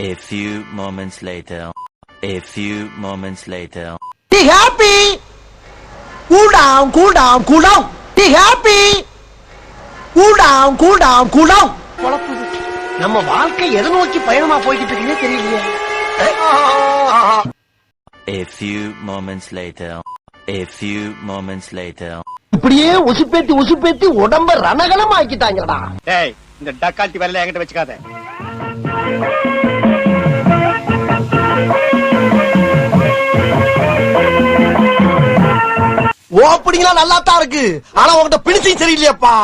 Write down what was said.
A few moments later. A few moments later. Be happy. Cool down, cool down, cool down. Be happy. Cool down, cool down, cool down. நம்ம வாழ்க்கை எதை நோக்கி பயணமா போய்கிட்டு இருக்குன்னே தெரியலையே. A few moments later. A few moments later. இப்படியே உசுப்பேத்தி உடம்ப ரணகலம் ஆக்கிட்டாங்கடா. டேய் இந்த டக்கால்ட்டி வரல என்கிட்ட வச்சுக்காத. ஓப்பனிங்லாம் நல்லா தான் இருக்கு, ஆனா உன்கிட்ட பினிஷிங் சரியில்லையாப்பா.